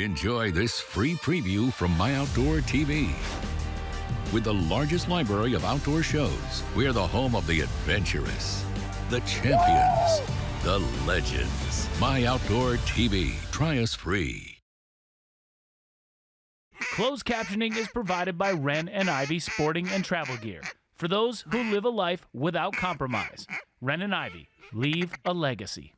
Enjoy this free preview from MyOutdoorTV. With the largest library of outdoor shows, we're the home of the adventurous, the champions, the legends. MyOutdoorTV. Try us free. Closed captioning is provided by Ren and Ivy Sporting and Travel Gear. For those who live a life without compromise. Ren and Ivy, leave a legacy.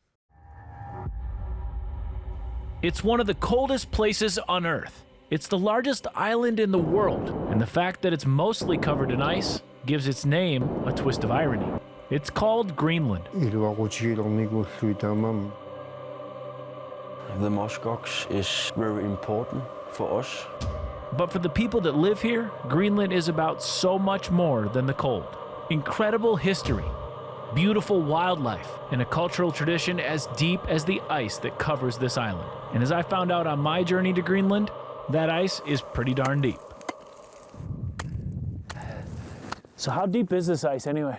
It's one of the coldest places on Earth. It's the largest island in the world, and the fact that it's mostly covered in ice gives its name a twist of irony. It's called Greenland. The muskox is very important for us. But for the people that live here, Greenland is about so much more than the cold. Incredible history, beautiful wildlife, and a cultural tradition as deep as the ice that covers this island. And as I found out on my journey to Greenland, that ice is pretty darn deep. So how deep is this ice anyway?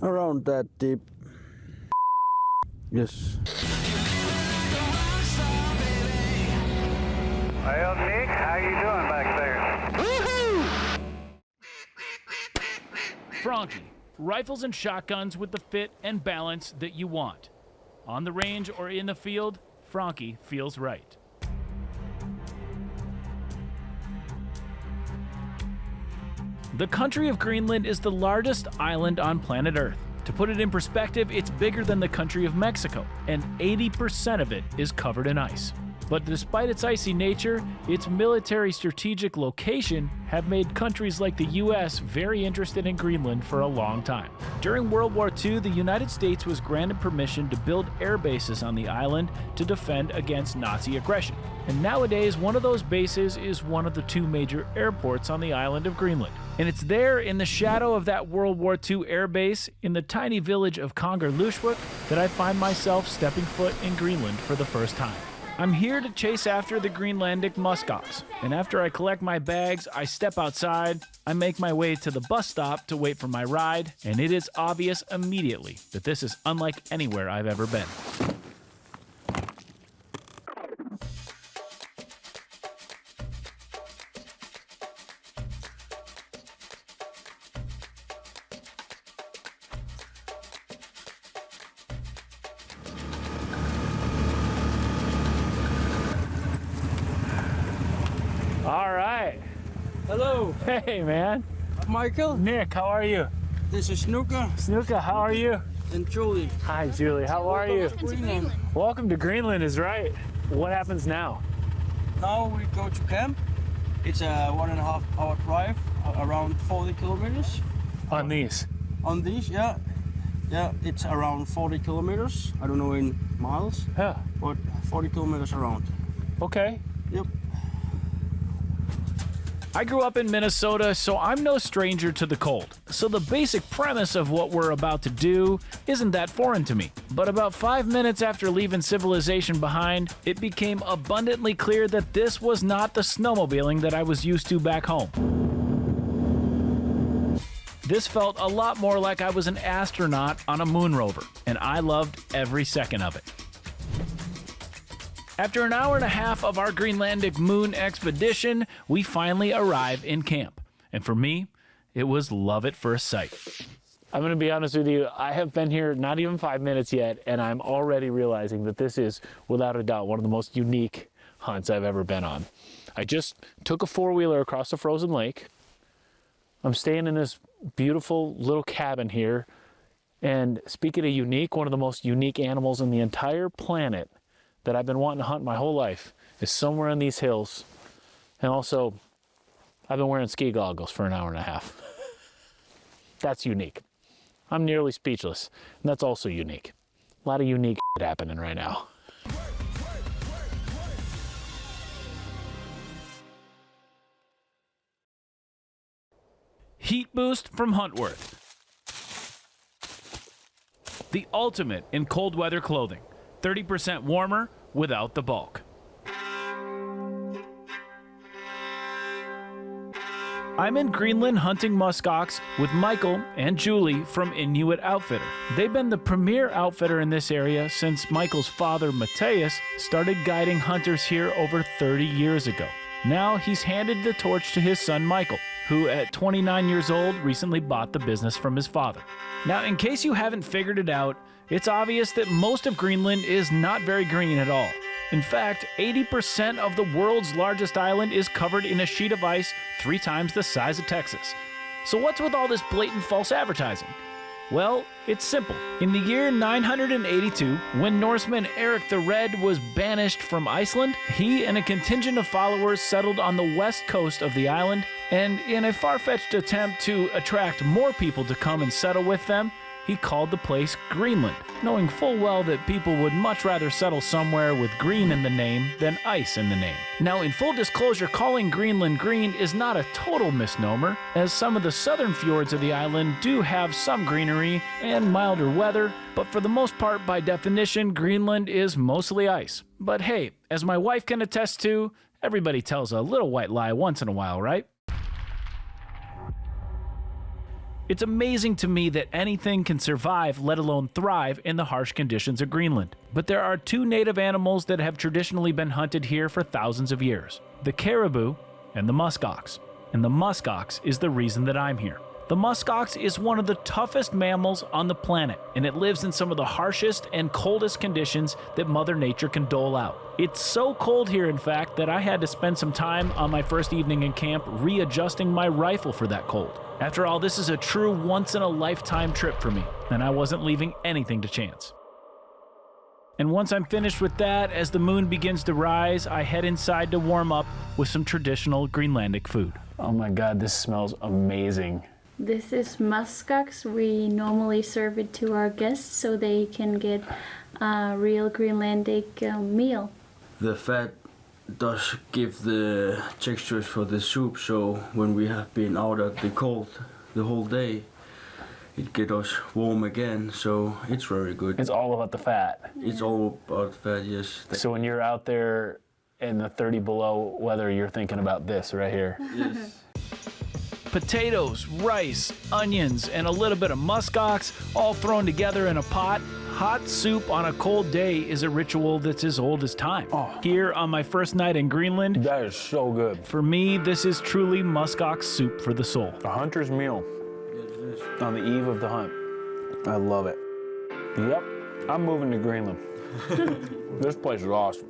Around that deep. Yes. Well, Nick, how you doing back there? Woohoo! Frankie, rifles and shotguns with the fit and balance that you want. On the range or in the field, Frankie feels right. The country of Greenland is the largest island on planet Earth. To put it in perspective, it's bigger than the country of Mexico, and 80% of it is covered in ice. But despite its icy nature, its military strategic location have made countries like the US very interested in Greenland for a long time. During World War II, the United States was granted permission to build air bases on the island to defend against Nazi aggression. And nowadays, one of those bases is one of the two major airports on the island of Greenland. And it's there in the shadow of that World War II air base in the tiny village of Kongerlussuaq that I find myself stepping foot in Greenland for the first time. I'm here to chase after the Greenlandic muskox, and after I collect my bags, I step outside, I make my way to the bus stop to wait for my ride, and it is obvious immediately that this is unlike anywhere I've ever been. All right. Hello. Hey, man. Michael. Nick, how are you? This is Snuka Snuka, how are you? and Julie. Hi, Julie. How are you? Welcome to Greenland. Welcome to Greenland is right. What happens now? Now we go to camp. It's a 1.5 hour drive, around 40 kilometers. On these? On these, yeah. Yeah, it's around 40 kilometers. I don't know in miles, Yeah. but 40 kilometers around. Okay. Yep. I grew up in Minnesota, so I'm no stranger to the cold. So the basic premise of what we're about to do isn't that foreign to me. But about 5 minutes after leaving civilization behind, it became abundantly clear that this was not the snowmobiling that I was used to back home. This felt a lot more like I was an astronaut on a moon rover, and I loved every second of it. After an hour and a half of our Greenlandic moon expedition, we finally arrive in camp. And for me, it was love at first sight. I'm going to be honest with you, I have been here not even 5 minutes yet, and I'm already realizing that this is, without a doubt, one of the most unique hunts I've ever been on. I just took a four-wheeler across a frozen lake. I'm staying in this beautiful little cabin here. And speaking of unique, one of the most unique animals on the entire planet that I've been wanting to hunt my whole life is somewhere in these hills. And also, I've been wearing ski goggles for an hour and a half. That's unique. I'm nearly speechless, and that's also unique. A lot of unique shit happening right now. Heat boost from Huntworth. The ultimate in cold weather clothing. 30% warmer without the bulk. I'm in Greenland hunting muskox with Michael and Julie from Inuit Outfitter. They've been the premier outfitter in this area since Michael's father, Mateus, started guiding hunters here over 30 years ago. Now he's handed the torch to his son, Michael, who at 29 years old recently bought the business from his father. Now, in case you haven't figured it out, it's obvious that most of Greenland is not very green at all. In fact, 80% of the world's largest island is covered in a sheet of ice 3 times the size of Texas. So what's with all this blatant false advertising? Well, it's simple. In the year 982, when Norseman Eric the Red was banished from Iceland, he and a contingent of followers settled on the west coast of the island, and in a far-fetched attempt to attract more people to come and settle with them, he called the place Greenland, knowing full well that people would much rather settle somewhere with green in the name than ice in the name. Now, in full disclosure, calling Greenland green is not a total misnomer, as some of the southern fjords of the island do have some greenery and milder weather, but for the most part, by definition, Greenland is mostly ice. But hey, as my wife can attest to, everybody tells a little white lie once in a while, right? It's amazing to me that anything can survive, let alone thrive, in the harsh conditions of Greenland. But there are 2 native animals that have traditionally been hunted here for thousands of years: the caribou and the muskox. And the muskox is the reason that I'm here. The muskox is one of the toughest mammals on the planet, and it lives in some of the harshest and coldest conditions that Mother Nature can dole out. It's so cold here, in fact, that I had to spend some time on my first evening in camp readjusting my rifle for that cold. After all, this is a true once-in-a-lifetime trip for me, and I wasn't leaving anything to chance. And once I'm finished with that, as the moon begins to rise, I head inside to warm up with some traditional Greenlandic food. Oh my God, this smells amazing. This is muskox. We normally serve it to our guests so they can get a real Greenlandic meal. The fat does give the textures for the soup, so when we have been out at the cold the whole day, it gets us warm again, so it's very good. It's all about the fat. It's all about fat, yes. So when you're out there in the 30 below weather, you're thinking about this right here. Yes. Potatoes, rice, onions, and a little bit of muskox all thrown together in a pot. Hot soup on a cold day is a ritual that's as old as time. Here on my first night in Greenland, That is so good. for me, this is truly muskox soup for the soul. A hunter's meal on the eve of the hunt. I love it. Yep, I'm moving to Greenland. This place is awesome.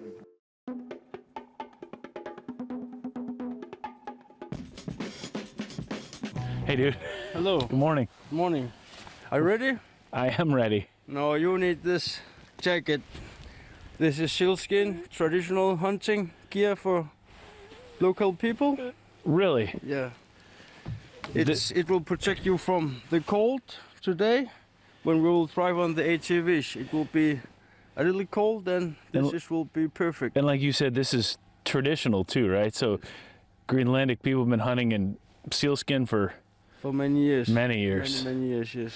Hey, dude. Hello. Good morning. Morning. Are you ready? I am ready. No, you need this jacket. This is sealskin, traditional hunting gear for local people. Really? Yeah. It will protect you from the cold today. When we will drive on the ATVs, it will be a little cold, and this will be perfect. And like you said, this is traditional too, right? So Greenlandic people have been hunting in sealskin for many years. Many years. Many years, yes.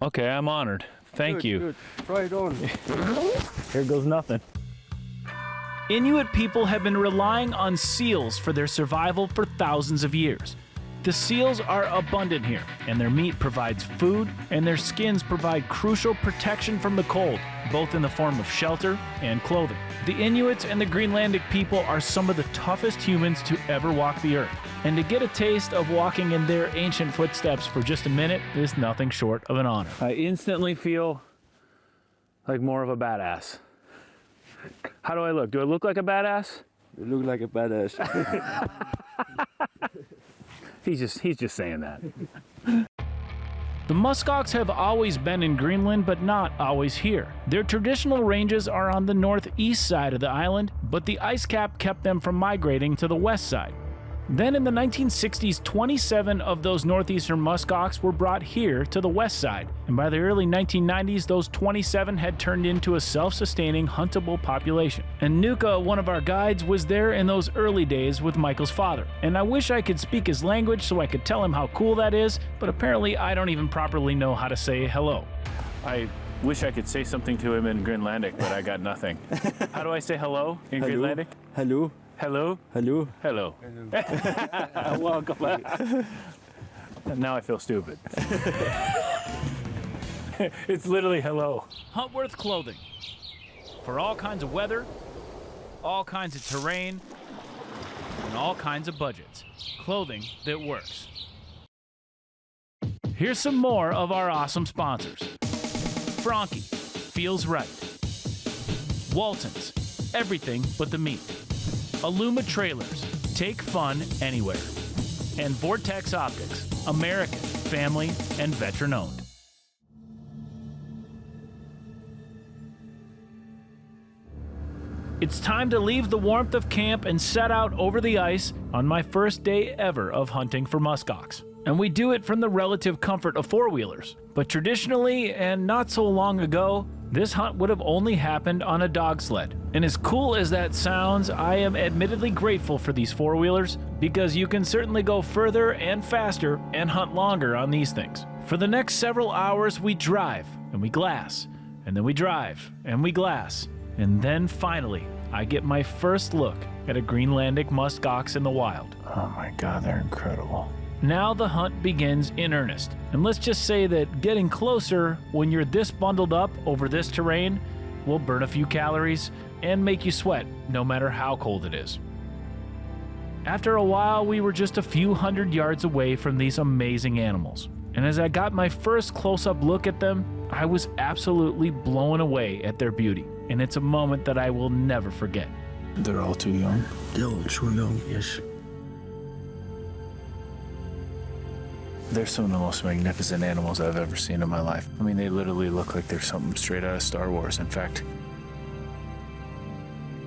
Okay, I'm honored. Thank Good, you. Good. Try it on. Here goes nothing. Inuit people have been relying on seals for their survival for thousands of years. The seals are abundant here, and their meat provides food, and their skins provide crucial protection from the cold, both in the form of shelter and clothing. The Inuits and the Greenlandic people are some of the toughest humans to ever walk the earth, and to get a taste of walking in their ancient footsteps for just a minute is nothing short of an honor. I instantly feel like more of a badass. How do I look? Do I look like a badass? You look like a badass. He's just saying that. The muskox have always been in Greenland, but not always here. Their traditional ranges are on the northeast side of the island, but the ice cap kept them from migrating to the west side. Then in the 1960s, 27 of those northeastern muskox were brought here to the west side, and by the early 1990s, those 27 had turned into a self-sustaining, huntable population. And Nuka, one of our guides, was there in those early days with Michael's father. And I wish I could speak his language so I could tell him how cool that is, but apparently I don't even properly know how to say hello. I wish I could say something to him in Greenlandic, but I got nothing. How do I say hello in Greenlandic? Hello. Hello? Hello. Hello. Welcome back. Now I feel stupid. It's literally hello. Huntworth Clothing. For all kinds of weather, all kinds of terrain, and all kinds of budgets. Clothing that works. Here's some more of our awesome sponsors. Franke, feels right. Walton's, everything but the meat. Aluma Trailers, take fun anywhere. And Vortex Optics, American, family, and veteran owned. It's time to leave the warmth of camp and set out over the ice on my first day ever of hunting for muskox. And we do it from the relative comfort of four-wheelers. But traditionally, and not so long ago, this hunt would have only happened on a dog sled. And as cool as that sounds, I am admittedly grateful for these four-wheelers because you can certainly go further and faster and hunt longer on these things. For the next several hours, we drive and we glass, and then we drive and we glass. And then finally, I get my first look at a Greenlandic muskox in the wild. Oh my God, they're incredible. Now the hunt begins in earnest. And let's just say that getting closer when you're this bundled up over this terrain will burn a few calories and make you sweat, no matter how cold it is. After a while, we were just a few hundred yards away from these amazing animals. And as I got my first close-up look at them, I was absolutely blown away at their beauty. And it's a moment that I will never forget. They're all too young. They're all too young, yes. They're some of the most magnificent animals I've ever seen in my life. I mean, they literally look like they're something straight out of Star Wars. In fact,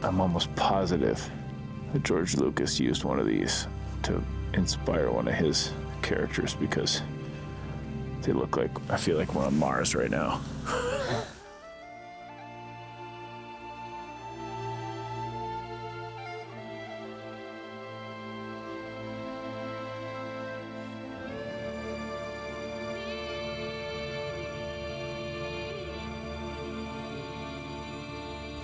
I'm almost positive that George Lucas used one of these to inspire one of his characters because they look like, I feel like we're on Mars right now.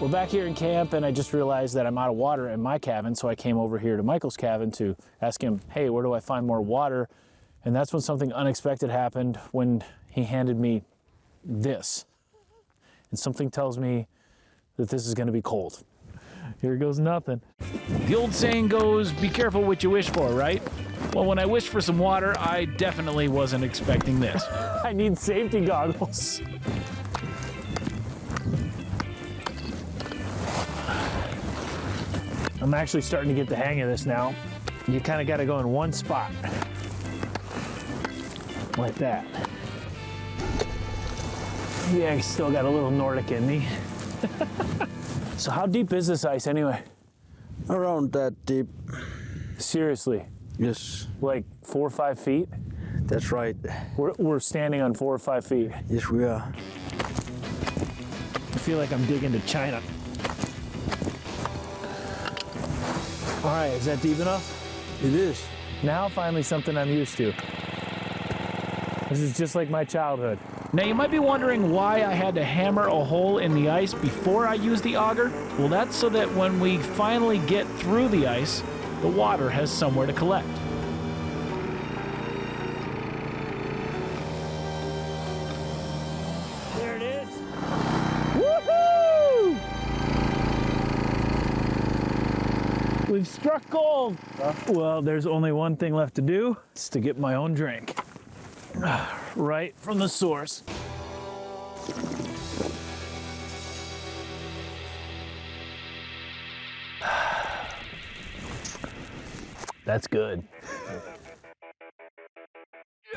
We're back here in camp, and I just realized that I'm out of water in my cabin, so I came over here to Michael's cabin to ask him, hey, where do I find more water? And that's when something unexpected happened when he handed me this. And something tells me that this is gonna be cold. Here goes nothing. The old saying goes, be careful what you wish for, right? Well, when I wished for some water, I definitely wasn't expecting this. I need safety goggles. I'm actually starting to get the hang of this now. You kind of got to go in one spot. Like that. Yeah, I still got a little Nordic in me. So how deep is this ice anyway? Around that deep. Seriously? Yes, Like 4 or 5 feet? that's right. We're standing on 4 or 5 feet. Yes, we are. I feel like I'm digging to China. All right, is that deep enough? It is. Now finally something I'm used to. This is just like my childhood. Now you might be wondering why I had to hammer a hole in the ice before I used the auger. Well, that's so that when we finally get through the ice, the water has somewhere to collect. There it is. Woohoo! We've struck gold. Well, there's only one thing left to do. It's to get my own drink. Right from the source. That's good.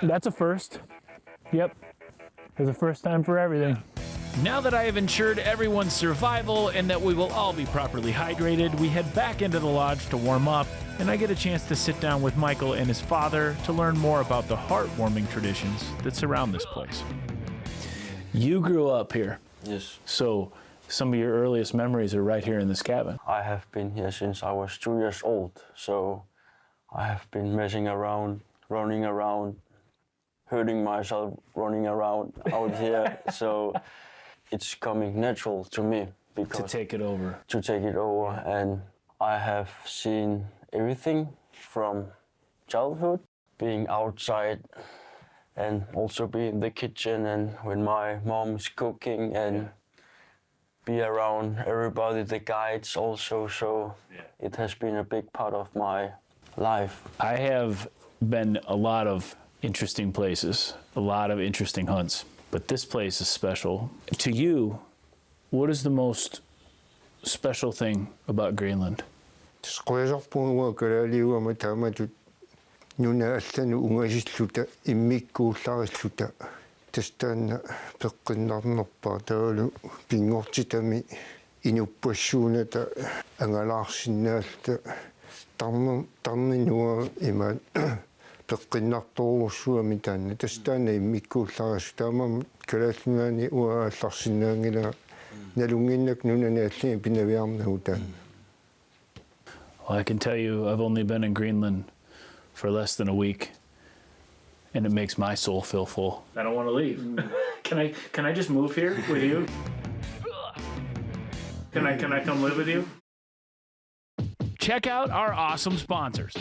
That's a first. Yep. There's a first time for everything. Now that I have ensured everyone's survival and that we will all be properly hydrated, we head back into the lodge to warm up, and I get a chance to sit down with Michael and his father to learn more about the heartwarming traditions that surround this place. You grew up here, Yes, so some of your earliest memories are right here in this cabin. I have been here since I was 2 years old, so I have been messing around, running around, hurting myself, running around out here. So it's coming natural to me because To take it over. and I have seen everything from childhood, being outside and also be in the kitchen and when my mom's cooking and be around everybody, the guides also, so it has been a big part of my life. I have been a lot of interesting places, a lot of interesting hunts, but this place is special. To you, what is the most special thing about Greenland? Nuna allanu ungasisluta immikkuullarилluta tastaanna peqqinnernerpaa taalu pingortitami inuppassuunata angalaarsinnaalta tarninua ima peqqinnertorussuami taanna tastaanna immikkuullarassu taamam kalaallunaani uaallarsinnaangila nalunginnak nunani allini pinaviarnahu taan. Well, I can tell you I've only been in Greenland for less than a week, and it makes my soul feel full. I don't want to leave. Can I just move here with you? Can I come live with you? Check out our awesome sponsors.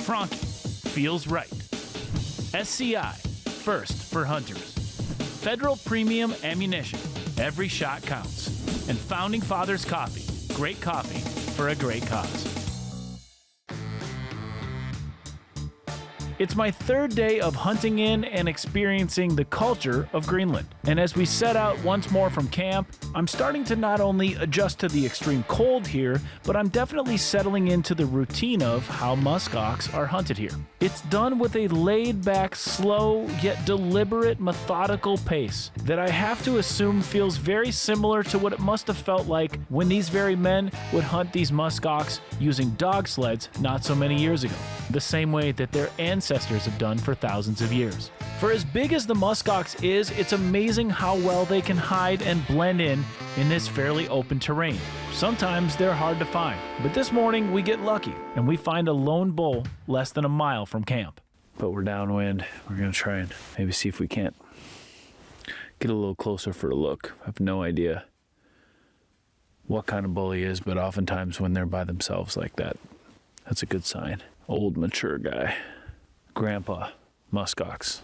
Franke, feels right. SCI, first for hunters. Federal Premium Ammunition, every shot counts. And Founding Fathers Coffee, great coffee for a great cause. It's my third day of hunting in and experiencing the culture of Greenland. And as we set out once more from camp, I'm starting to not only adjust to the extreme cold here, but I'm definitely settling into the routine of how muskox are hunted here. It's done with a laid-back, slow, yet deliberate, methodical pace that I have to assume feels very similar to what it must have felt like when these very men would hunt these muskox using dog sleds not so many years ago, the same way that their ancestors have done for thousands of years. For as big as the muskox is, it's amazing how well they can hide and blend in this fairly open terrain. Sometimes they're hard to find, but this morning we get lucky and we find a lone bull less than a mile from camp. But we're downwind. We're gonna try and maybe see if we can't get a little closer for a look. I have no idea what kind of bull he is, but oftentimes when they're by themselves like that, that's a good sign. Old, mature guy. Grandpa, muskox.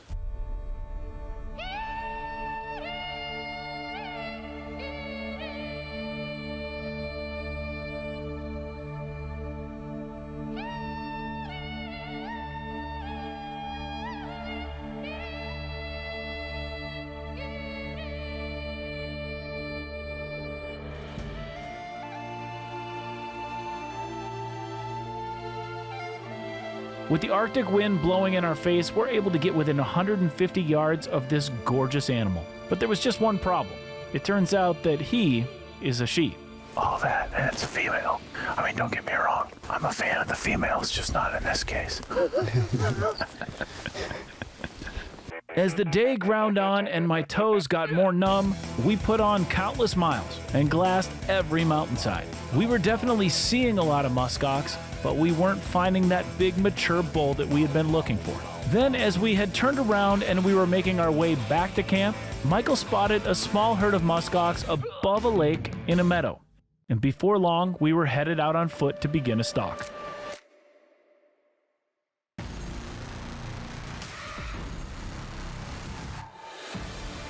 With the Arctic wind blowing in our face, we're able to get within 150 yards of this gorgeous animal. But there was just one problem. It turns out that he is a she. Oh, that's a female. I mean, don't get me wrong. I'm a fan of the females, just not in this case. As the day ground on and my toes got more numb, we put on countless miles and glassed every mountainside. We were definitely seeing a lot of muskox, but we weren't finding that big mature bull that we had been looking for. Then, as we had turned around and we were making our way back to camp, Michael spotted a small herd of muskox above a lake in a meadow. And before long, we were headed out on foot to begin a stalk.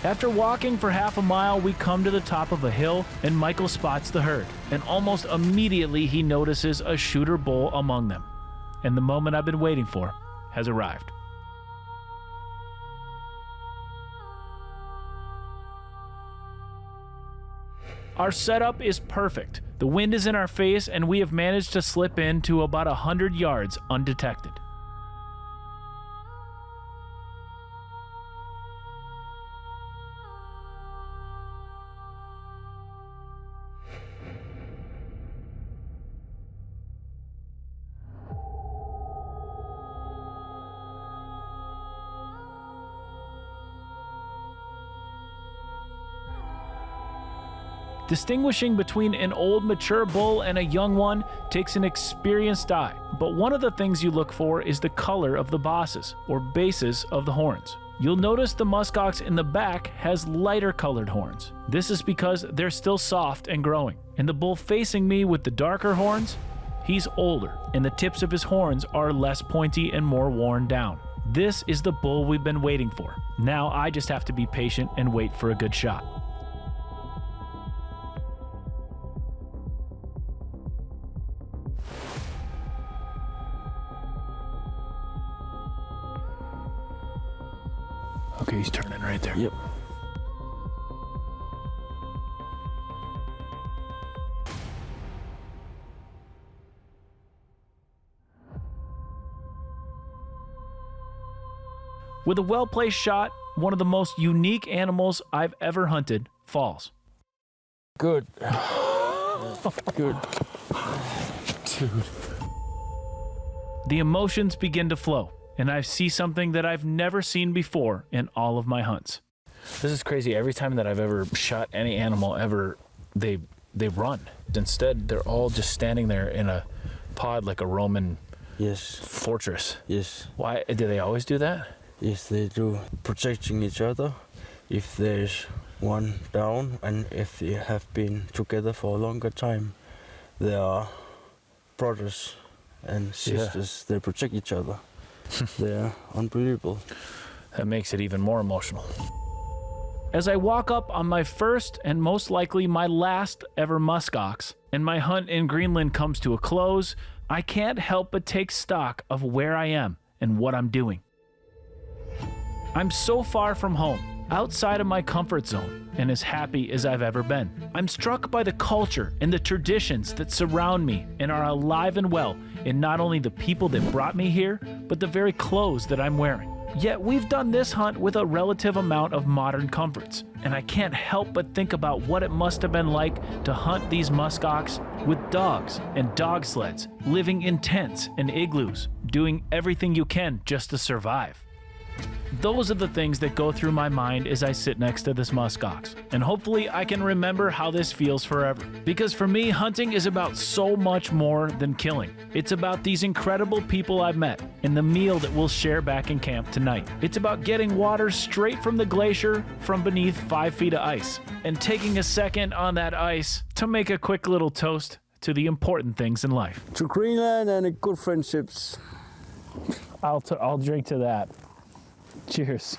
After walking for half a mile, we come to the top of a hill and Michael spots the herd. And almost immediately he notices a shooter bull among them. And the moment I've been waiting for has arrived. Our setup is perfect. The wind is in our face and we have managed to slip in to about 100 yards undetected. Distinguishing between an old mature bull and a young one takes an experienced eye, but one of the things you look for is the color of the bosses, or bases of the horns. You'll notice the muskox in the back has lighter colored horns. This is because they're still soft and growing, and the bull facing me with the darker horns He's older, and the tips of his horns are less pointy and more worn down. This is the bull we've been waiting for. Now I just have to be patient and wait for a good shot. Okay, he's turning right there. Yep. With a well-placed shot, one of the most unique animals I've ever hunted falls. Good. Good. Dude. The emotions begin to flow, and I see something that I've never seen before in all of my hunts. This is crazy. Every time that I've ever shot any animal ever, they run. Instead, they're all just standing there in a pod like a Roman Yes. fortress. Yes. Why do they always do that? Yes, they do. Protecting each other. If there's one down and if they have been together for a longer time, they are brothers and sisters. They protect each other. They're unbelievable. That makes it even more emotional. As I walk up on my first and most likely my last ever muskox, and my hunt in Greenland comes to a close, I can't help but take stock of where I am and what I'm doing. I'm so far from home, outside of my comfort zone, and as happy as I've ever been. I'm struck by the culture and the traditions that surround me and are alive and well in not only the people that brought me here, but the very clothes that I'm wearing. Yet we've done this hunt with a relative amount of modern comforts, and I can't help but think about what it must have been like to hunt these muskox with dogs and dog sleds, living in tents and igloos, doing everything you can just to survive. Those are the things that go through my mind as I sit next to this muskox, and hopefully I can remember how this feels forever. Because for me, hunting is about so much more than killing. It's about these incredible people I've met and the meal that we'll share back in camp tonight. It's about getting water straight from the glacier from beneath 5 feet of ice, and taking a second on that ice to make a quick little toast to the important things in life. To Greenland and good friendships. I'll drink to that. Cheers.